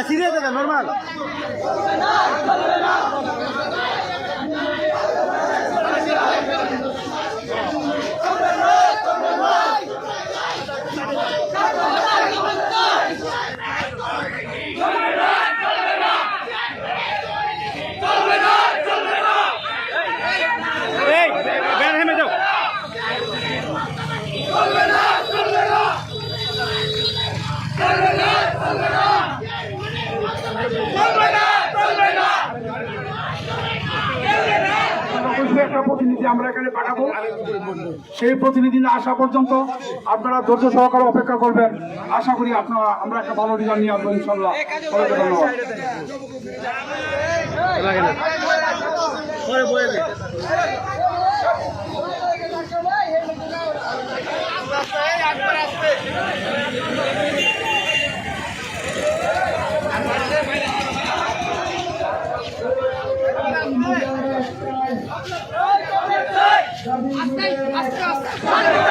Serious দাদা normal একটা প্রতিনিধি আমরা এখানে পাঠাবো। সেই প্রতিনিধি না আসা পর্যন্ত আপনারা ধৈর্য সহকারে অপেক্ষা করবেন। আশা করি আপনারা আমরা একটা ভালো রেজাল্ট নিয়ে আসবো ইনশাল্লাহ। আস্তে আস্তে